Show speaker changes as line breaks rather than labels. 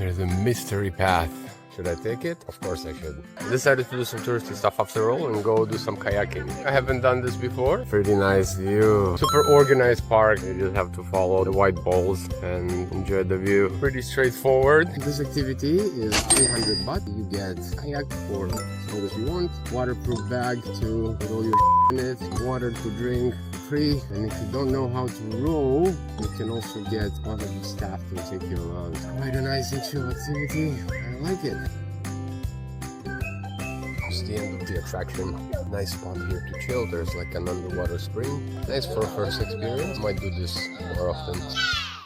There's a mystery path. Should I take it? Of course I should. I decided to do some touristy stuff after all and go do some kayaking. I haven't done this before. Pretty nice view. Super organized park. You just have to follow the white balls and enjoy the view. Pretty straightforward. This activity is 300 baht. You get kayak for as long as you want. Waterproof bag to put all your in it. Water to drink. Free. And if you don't know how to row, you can also get one of the staff to take you around. Quite a nice and chill activity. I like it. It's the end of the attraction. Nice spot here to chill. There's like an underwater spring. Nice for a first experience. Might do this more often.